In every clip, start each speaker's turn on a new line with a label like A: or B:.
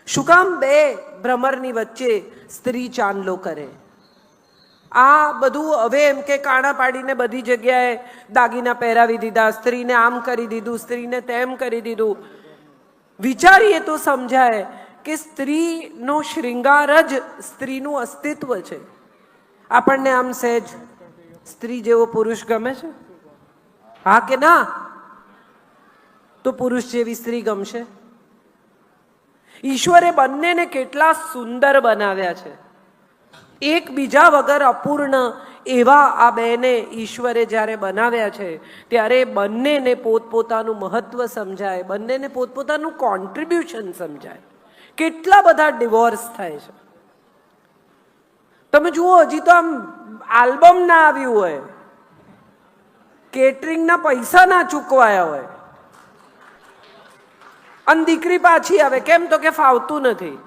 A: શું કામ બે ભ્રમરની વચ્ચે સ્ત્રી ચાંદલો કરે? આ બધું હવે એમ કે કાણા પાડીને બધી જગ્યાએ દાગીના પહેરાવી દીધા, સ્ત્રીને આમ કરી દીધું, સ્ત્રીને તેમ કરી દીધું. વિચારીએ તો સમજાય કે સ્ત્રીનો શૃંગાર જ સ્ત્રીનું અસ્તિત્વ છે. આપણને આમ સહેજ સ્ત્રી જેવો પુરુષ ગમે છે? હા કે ના? તો પુરુષ જેવી સ્ત્રી ગમશે? ઈશ્વરે બંનેને કેટલા સુંદર બનાવ્યા છે. એકબીજા વગર અપૂર્ણ એવા આ બેને ઈશ્વરે જ્યારે બનાવ્યા છે ત્યારે બંનેને પોતપોતાનું મહત્વ સમજાય, બંનેને પોતપોતાનું કોન્ટ્રીબ્યુશન સમજાય. કેટલા બધા ડિવોર્સ થાય છે. તમે જુઓ, હજી તો આમ આલ્બમ ના આવ્યું હોય, કેટરિંગના પૈસા ના ચૂકવાયા હોય, અને દીકરી પાછી આવે. કેમ? તો કે ફાવતું નથી.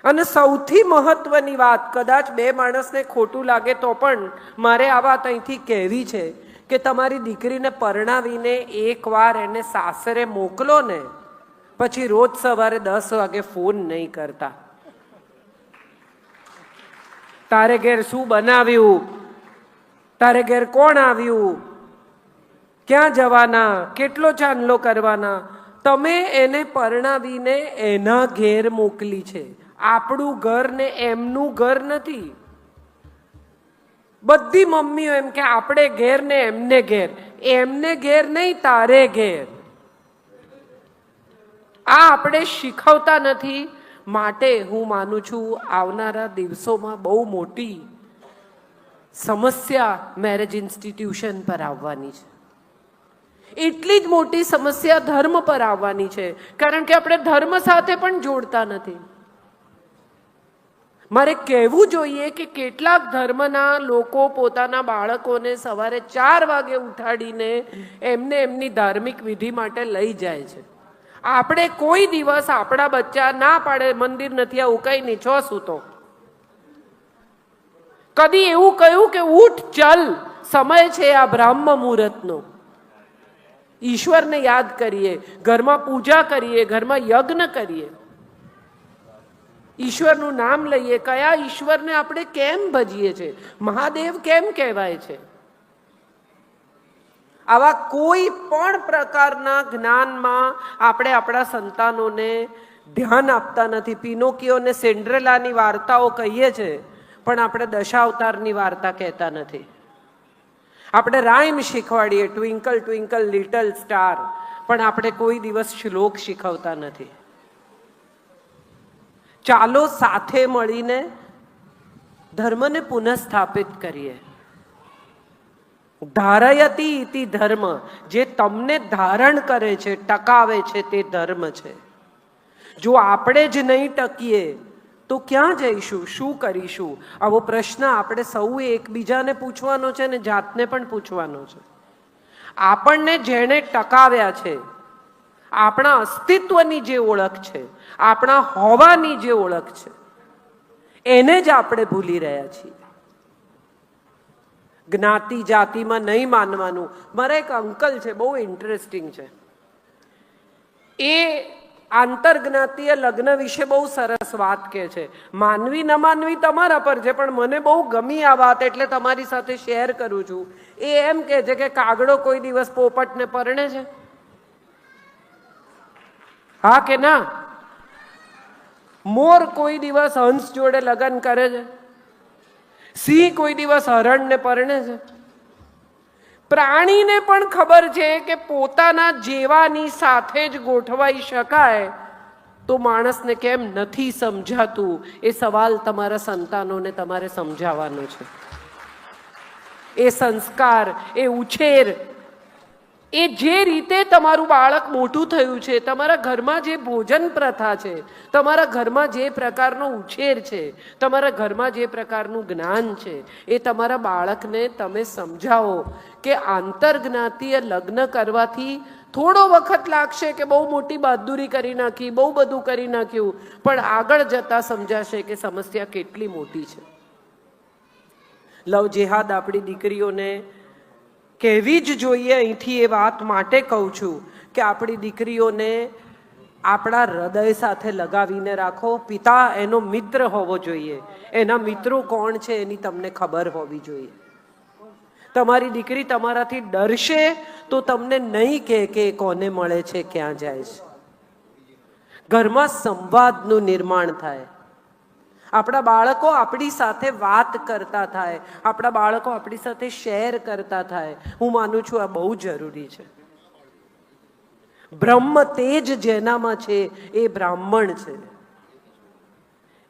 A: અને સૌથી મહત્વની વાત, કદાચ બે માણસને ખોટું લાગે તો પણ મારે આ વાત અહીંથી કહેવી છે કે તમારી દીકરીને પરણાવીને એકવાર એને સાસરે મોકલો ને, પછી રોજ સવારે 10 વાગે ફોન નહીં કરતા. તારે ઘેર શું બનાવ્યું, તારે ઘેર કોણ આવ્યું, ક્યાં જવાના, કેટલો ચાંદલો કરવાના. તમે એને પરણાવીને એના ઘેર મોકલી છે. આપણું ઘર ને એમનું ઘર નથી. બધી મમ્મીઓ એમ કે આપણે ઘેર ને એમને ઘેર. એમને ઘેર નહીં, તારે ઘેર. આ આપણે શીખવતા નથી. માટે હું માનું છું આવનારા દિવસોમાં બહુ મોટી સમસ્યા મેરેજ ઇન્સ્ટિટ્યુશન પર આવવાની છે. એટલી જ મોટી સમસ્યા ધર્મ પર આવવાની છે, કારણ કે આપણે ધર્મ સાથે પણ જોડતા નથી. મારે કહેવું જોઈએ કે કેટલાક ધર્મના લોકો પોતાના બાળકોને સવારે 4 વાગે ઉઠાડીને એમને એમની ધાર્મિક વિધિ માટે લઈ જાય છે. આપણે કોઈ દિવસ આપણા બચ્ચા ના પાડે મંદિર નથી આવું, કઈ નહીં, 6 સૂતો. કદી એવું કહ્યું કે ઉઠ ચલ, સમય છે આ બ્રાહ્મ મુહૂર્તનો, ઈશ્વરને યાદ કરીએ, ઘરમાં પૂજા કરીએ, ઘરમાં યજ્ઞ કરીએ, ઈશ્વરનું નામ લઈએ. કયા ઈશ્વરને આપણે કેમ ભજીએ છીએ? મહાદેવ કેમ કહેવાય છે? આવા કોઈ પણ પ્રકારના જ્ઞાનમાં આપણે આપણા સંતાનોને ધ્યાન આપતા નથી. પિનોકિયોને સિન્ડ્રેલાની વાર્તાઓ કહીએ છીએ, પણ આપણે દશાવતારની વાર્તા કહેતા નથી. આપણે રાઇમ શીખવાડીએ, ટ્વિંકલ ટ્વિંકલ લિટલ સ્ટાર, પણ આપણે કોઈ દિવસ શ્લોક શીખવતા નથી. ચાલો સાથે મળીને ધર્મને પુનઃસ્થાપિત કરીએ. ધારયતી ઇતિ ધર્મ, જે તમને ધારણ કરે છે, ટકાવે છે, તે ધર્મ છે. જો આપણે જ નહીં ટકીએ તો ક્યાં જઈશું, શું કરીશું? આવો પ્રશ્ન આપણે સૌએ એકબીજાને પૂછવાનો છે ને જાતને પણ પૂછવાનો છે. આપણને જેણે ટકાવ્યા છે, આપણા અસ્તિત્વની જે ઓળખ છે, આપણા હોવાની જે ઓળખ છે, એને જ આપણે ભૂલી રહ્યા છીએ. જ્ઞાતિ જાતિમાં નહીં માનવાનું. મારા એક અંકલ છે, બહુ ઇન્ટરેસ્ટિંગ છે. એ આંતરજ્ઞાતીય લગ્ન વિશે બહુ સરસ વાત કહે છે. માનવી ન માનવી તમારા પર છે, પણ મને બહુ ગમી આ વાત, એટલે તમારી સાથે શેર કરું છું. એ એમ કહે છે કે કાગડો કોઈ દિવસ પોપટને પરણે છે? હા કે ના? મોર કોઈ દિવસ હંસ જોડે લગ્ન કરે છે? સિંહ કોઈ દિવસ હરણને પરણે છે? પ્રાણીને પણ ખબર છે કે પોતાના જેવાની સાથે જ ગોઠવાઈ શકાય, તો માણસને કેમ નથી સમજાતું? એ સવાલ તમારા સંતાનોને તમારે સમજાવવાનો છે. એ સંસ્કાર, એ ઉછેર, એ જે રીતે તમારું બાળક મોટું થયું છે, તમારા ઘરમાં જે ભોજન પ્રથા છે, તમારા ઘરમાં જે પ્રકારનો ઉછેર છે, તમારા ઘરમાં જે પ્રકારનું જ્ઞાન છે, એ તમારા બાળકને તમે સમજાવો કે આંતરજ્ઞાતીય લગ્ન કરવાથી થોડો વખત લાગશે કે બહુ મોટી બહાદુરી કરી નાખી, બહુ બધું કરી નાખ્યું, પણ આગળ જતા સમજાશે કે સમસ્યા કેટલી મોટી છે. લવ જેહાદ આપણી દીકરીઓને કહેવી જ જોઈએ. અહીંથી એ વાત માટે કહું છું કે આપણી દીકરીઓને આપણા હૃદય સાથે લગાવીને રાખો. પિતા એનો મિત્ર હોવો જોઈએ. એના મિત્રો કોણ છે એની તમને ખબર હોવી જોઈએ. તમારી દીકરી તમારાથી ડરશે તો તમને નહીં કહે કે કોને મળે છે, ક્યાં જાય છે. ઘરમાં સંવાદનું નિર્માણ થાય. આપણા બાળકો આપણી સાથે વાત કરતા થાય. આપણા બાળકો આપણી સાથે શેર કરતા થાય. હું માનું છું આ બહુ જરૂરી છે. બ્રહ્મ તેજ જેનામાં છે એ બ્રાહ્મણ છે.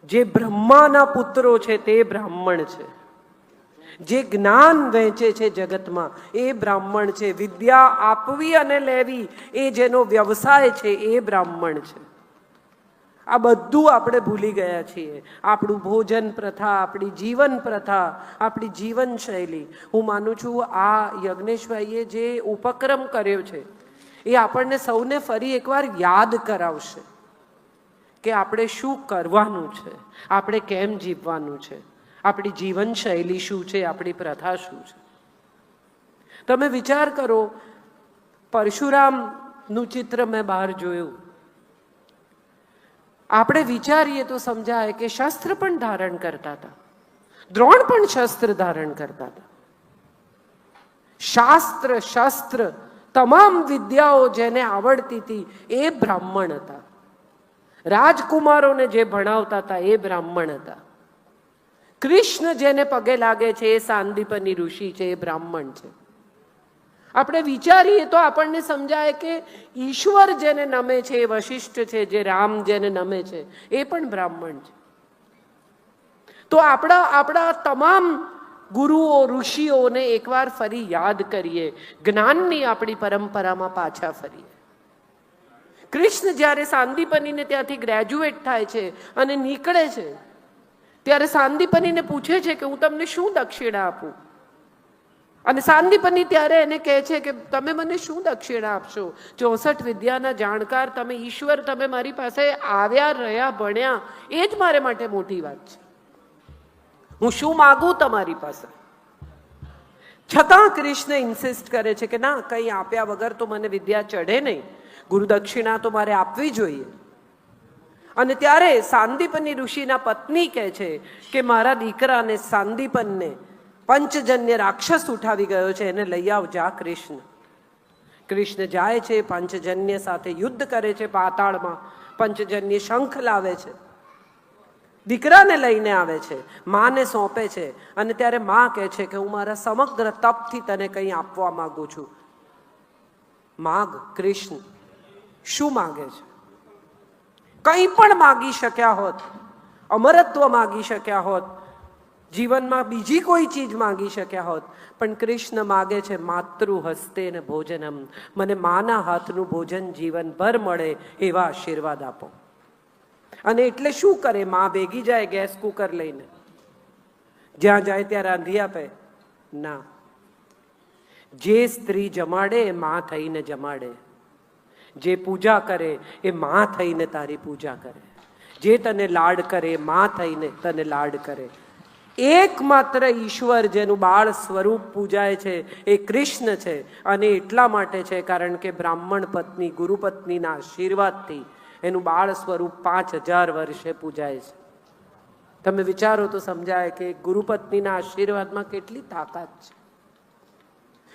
A: જે બ્રહ્માના પુત્રો છે તે બ્રાહ્મણ છે. જે જ્ઞાન વહેંચે છે જગતમાં એ બ્રાહ્મણ છે. વિદ્યા આપવી અને લેવી એ જેનો વ્યવસાય છે એ બ્રાહ્મણ છે. આ બધું આપણે ભૂલી ગયા છીએ. આપણું ભોજન પ્રથા, આપણી જીવન પ્રથા, આપણી જીવનશૈલી. હું માનું છું આ યજ્ઞેશભાઈએ જે ઉપક્રમ કર્યો છે એ આપણને સૌને ફરી એકવાર યાદ કરાવશે કે આપણે શું કરવાનું છે, આપણે કેમ જીવવાનું છે, આપણી જીવનશૈલી શું છે, આપણી પ્રથા શું છે. તમે વિચાર કરો, પરશુરામનું ચિત્ર મેં બહાર જોયું. આપણે વિચારીએ તો સમજાય કે શસ્ત્ર પણ ધારણ કરતા હતા. દ્રોણ પણ શસ્ત્ર ધારણ કરતા હતા. શાસ્ત્ર શસ્ત્ર તમામ વિદ્યાઓ જેને આવડતી હતી એ બ્રાહ્મણ હતા. રાજકુમારોને જે ભણાવતા હતા એ બ્રાહ્મણ હતા. કૃષ્ણ જેને પગે લાગે છે એ સાંદીપની ઋષિ છે, એ બ્રાહ્મણ છે. આપણે વિચારીએ તો આપણને સમજાય કે ઈશ્વર જેને નમે છે એ વશિષ્ઠ છે, જે રામ જેને નમે છે એ પણ બ્રાહ્મણ છે. તો આપણા તમામ ગુરુઓ ઋષિઓને એકવાર ફરી યાદ કરીએ. જ્ઞાનની આપણી પરંપરામાં પાછા ફરીએ. કૃષ્ણ જ્યારે સાંદીપનીને ત્યાંથી ગ્રેજ્યુએટ થાય છે અને નીકળે છે ત્યારે સાંદીપનીને પૂછે છે કે હું તમને શું દક્ષિણા આપું. અને સાંદીપની ત્યારે એને કહે છે કે તમે મને શું દક્ષિણા આપશો? 64 વિદ્યાના જાણકાર તમે, ઈશ્વર, તમે મારી પાસે આવ્યા, રહ્યા, ભણ્યા, એ જ મારે માટે મોટી વાત છે. હું શું માગું તમારી પાસે? છતાં કૃષ્ણ ઇન્સિસ્ટ કરે છે કે ના, કંઈ આપ્યા વગર તો મને વિદ્યા ચઢે નહીં. ગુરુ દક્ષિણા તો મારે આપવી જોઈએ. અને ત્યારે સાંદીપની ઋષિના પત્ની કહે છે કે મારા દીકરાને સાંદીપનને પંચજન્ય રાક્ષસ ઉઠાવી ગયો છે, એને લઈ આવ જા કૃષ્ણ. કૃષ્ણ જાય છે, પંચજન્ય સાથે યુદ્ધ કરે છે પાતાળમાં. પંચજન્ય શંખ લાવે છે, દીકરાને લઈને આવે છે, માને સોંપે છે. અને ત્યારે માં કહે છે કે હું મારા સમગ્ર તપથી તને કંઈ આપવા માંગુ છું. માગ. કૃષ્ણ શું માગે છે? કંઈ પણ માગી શક્યા હોત. અમરત્વ માગી શક્યા હોત, જીવનમાં બીજી કોઈ ચીજ માગી શક્યા હોત, પણ કૃષ્ણ માગે છે માતૃ હસ્તે ને ભોજનમ. મને માના હાથનું ભોજન જીવનભર મળે એવા આશીર્વાદ આપો. અને એટલે શું કરે? માં ભેગી જાય ગેસ કુકર લઈને, જ્યાં જાય ત્યાં રાંધી આપે? ના. જે સ્ત્રી જમાડે એ માં થઈને જમાડે. જે પૂજા કરે એ માં થઈને તારી પૂજા કરે. જે તને લાડ કરે એ માં થઈને તને લાડ કરે. એકમાત્ર ઈશ્વર જેનું બાળ સ્વરૂપ પૂજાય છે એ કૃષ્ણ છે. અને એટલા માટે છે કારણ કે બ્રાહ્મણ પત્ની, ગુરુ પત્નીના આશીર્વાદથી એનું બાળ સ્વરૂપ 5000 વર્ષે પૂજાય છે. તમે વિચારો તો સમજાય કે ગુરુ પત્નીના આશીર્વાદમાં કેટલી તાકાત છે.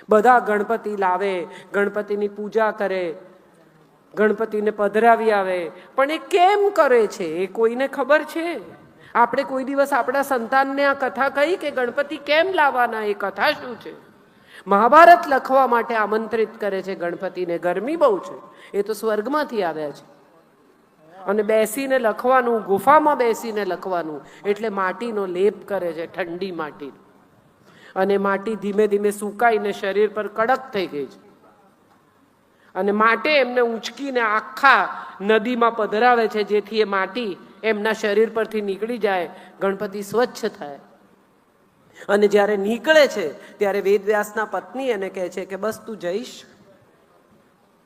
A: બધા ગણપતિ લાવે, ગણપતિની પૂજા કરે, ગણપતિને પધરાવી આવે, પણ એ કેમ કરે છે એ કોઈને ખબર છે? આપણે કોઈ દિવસ આપણા સંતાનને આ કથા કહી કે ગણપતિ કેમ લાવવાના? એ કથા શું છે? મહાભારત લખવા માટે આમંત્રિત કરે છે ગણપતિને. ગરમી બહુ છે, એ તો સ્વર્ગમાંથી આવ્યા છે. અને બેસીને લખવાનું, ગુફામાં બેસીને લખવાનું, એટલે માટીનો લેપ કરે છે, ઠંડી માટી. અને માટી ધીમે ધીમે સુકાઈને શરીર પર કડક થઈ ગઈ છે. અને માટે એમને ઊંચકીને આખા નદીમાં પધરાવે છે, જેથી એ માટી એમના શરીર પરથી નીકળી જાય, ગણપતિ સ્વચ્છ થાય. અને જ્યારે નીકળે છે ત્યારે વેદવ્યાસના પત્ની એને કહે છે કે બસ તું જઈશ,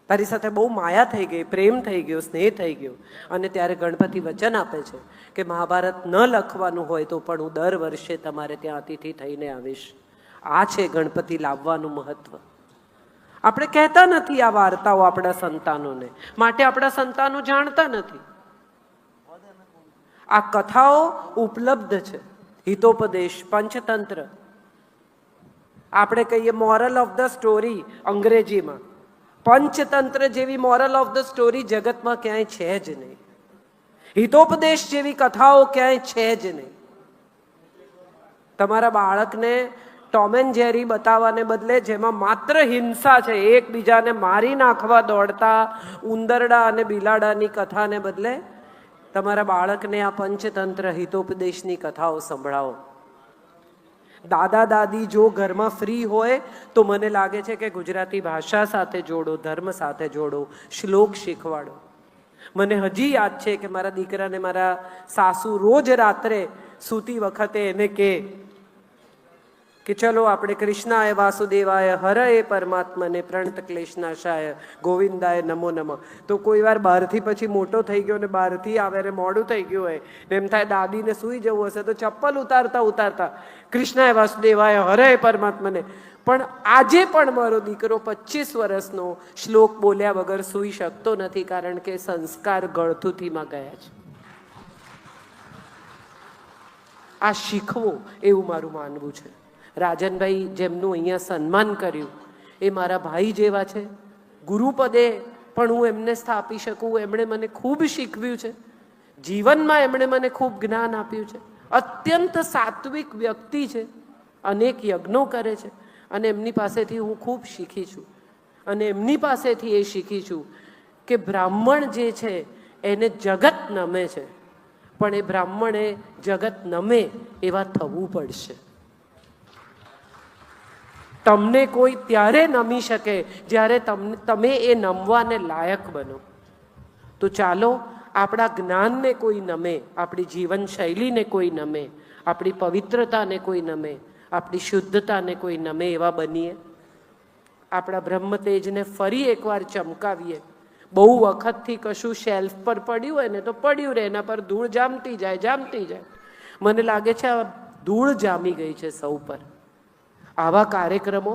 A: તારી સાથે બહુ માયા થઈ ગઈ, પ્રેમ થઈ ગયો, સ્નેહ થઈ ગયો. અને ત્યારે ગણપતિ વચન આપે છે કે મહાભારત ન લખવાનું હોય તો પણ હું દર વર્ષે તમારે ત્યાં અતિથિ થઈને આવીશ. આ છે ગણપતિ લાવવાનું મહત્વ. આપણે કહેતા નથી આ વાર્તાઓ આપણા સંતાનોને, માટે આપણા સંતાનો જાણતા નથી. આ કથાઓ ઉપલબ્ધ છે. હિતોપદેશ, પંચતંત્ર, આપણે કહીએ મોરલ ઓફ ધ સ્ટોરી અંગ્રેજીમાં, પંચતંત્ર જેવી મોરલ ઓફ ધ સ્ટોરી જગતમાં ક્યાંય છે જ નહીં. હિતોપદેશ જેવી કથાઓ ક્યાંય છે જ નહીં. તમારા બાળકને ટોમ એન્ડ જેરી બતાવવાને બદલે જેમાં માત્ર હિંસા છે, એકબીજાને મારી નાખવા દોડતા ઉંદરડા અને બિલાડાની કથાને બદલે તમારા બાળકને આ પંચતંત્ર હિતોપદેશની કથાઓ સંભળાવો. દાદા દાદી જો ઘરમાં ફ્રી હોય તો મને લાગે છે કે ગુજરાતી ભાષા સાથે જોડો, ધર્મ સાથે જોડો, શ્લોક શીખવાડો. મને હજી યાદ છે કે મારા દીકરાને મારા સાસુ રોજ રાત્રે સૂતી વખતે એને કે ચલો આપણે કૃષ્ણાય વાસુદેવાય હરએ પરમાત્માને પ્રણત ક્લેશનાશાય ગોવિંદાય નમો નમઃ. તો કોઈ વાર બહારથી પછી મોટો થઈ ગયો ને બહારથી આવે ને મોડું થઈ ગયું હોય ને એમ થાય દાદીને સૂઈ જવું હશે તો ચપ્પલ ઉતારતા ઉતારતા કૃષ્ણાય વાસુદેવાય હરએ પરમાત્માને. પણ આજે પણ મારો દીકરો 25 વર્ષનો શ્લોક બોલ્યા વગર સૂઈ શકતો નથી, કારણ કે સંસ્કાર ગળથુથીમાં ગયા છે. આ શીખવો એવું મારું માનવું છે. રાજનભાઈ જેમનું અહીંયા સન્માન કર્યું એ મારા ભાઈ જેવા છે. ગુરુપદે પણ હું એમને સ્થાપી શકું. એમણે મને ખૂબ શીખવ્યું છે જીવનમાં, એમણે મને ખૂબ જ્ઞાન આપ્યું છે. અત્યંત સાત્વિક વ્યક્તિ છે, અનેક યજ્ઞો કરે છે અને એમની પાસેથી હું ખૂબ શીખી છું. અને એમની પાસેથી એ શીખી છું કે બ્રાહ્મણ જે છે એને જગત નમે છે, પણ એ બ્રાહ્મણે જગત નમે એવા થવું પડશે. તમને કોઈ ત્યારે નમી શકે જ્યારે તમે એ નમવાને લાયક બનો. તો ચાલો આપણા જ્ઞાનને કોઈ નમે, આપણી જીવનશૈલીને કોઈ નમે, આપણી પવિત્રતાને કોઈ નમે, આપણી શુદ્ધતાને કોઈ નમે એવા બનીએ. આપણા બ્રહ્મતેજને ફરી એકવાર ચમકાવીએ. બહુ વખતથી કશું શેલ્ફ પર પડ્યું હોય ને તો પડ્યું રહે, એના પર ધૂળ જામતી જાય. મને લાગે છે આ ધૂળ જામી ગઈ છે સૌ પર. આવા કાર્યક્રમો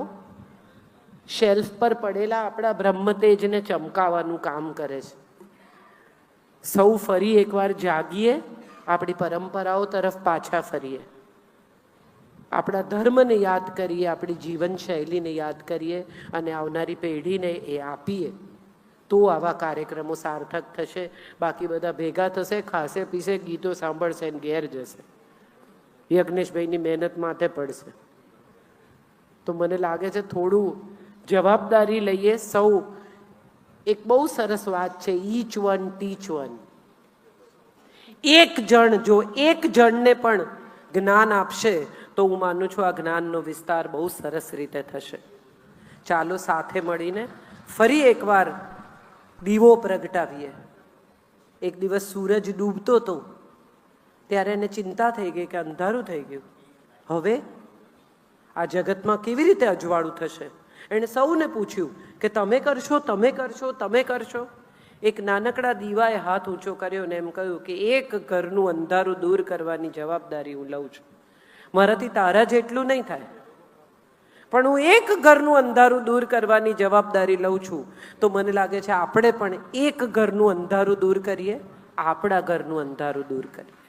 A: શેલ્ફ પર પડેલા આપણા બ્રહ્મતેજને ચમકાવવાનું કામ કરે છે. સૌ ફરી એકવાર જાગીએ, આપણી પરંપરાઓ તરફ પાછા ફરીએ, આપણા ધર્મને યાદ કરીએ, આપણી જીવનશૈલીને યાદ કરીએ અને આવનારી પેઢીને એ આપીએ. તો આવા કાર્યક્રમો સાર્થક થશે. બાકી બધા ભેગા થશે, ખાશે પીશે, ગીતો સાંભળશે ને ઘેર જશે. યજ્ઞેશભાઈની મહેનત માથે પડશે. તો મને લાગે છે થોડું જવાબદારી લઈએ સૌ. એક બહુ સરસ વાત છે, ઈચ વન ટીચ વન. એક જણ જો એક જણને પણ જ્ઞાન આપશે તો હું માનું છું આ જ્ઞાનનો વિસ્તાર બહુ સરસ રીતે થશે. ચાલો સાથે મળીને ફરી એકવાર દીવો પ્રગટાવીએ. એક દિવસ સૂરજ ડૂબતો હતો ત્યારે એને ચિંતા થઈ ગઈ કે અંધારું થઈ ગયું, હવે આ જગતમાં કેવી રીતે અજવાળું થશે. એણે સૌને પૂછ્યું કે તમે કરશો. એક નાનકડા દીવાએ હાથ ઊંચો કર્યો ને એમ કહ્યું કે એક ઘરનું અંધારું દૂર કરવાની જવાબદારી હું લઉં છું. મારાથી તારા જેટલું નહીં થાય, પણ હું એક ઘરનું અંધારું દૂર કરવાની જવાબદારી લઉં છું. તો મને લાગે છે આપણે પણ એક ઘરનું અંધારું દૂર કરીએ, આપણા ઘરનું અંધારું દૂર કરીએ.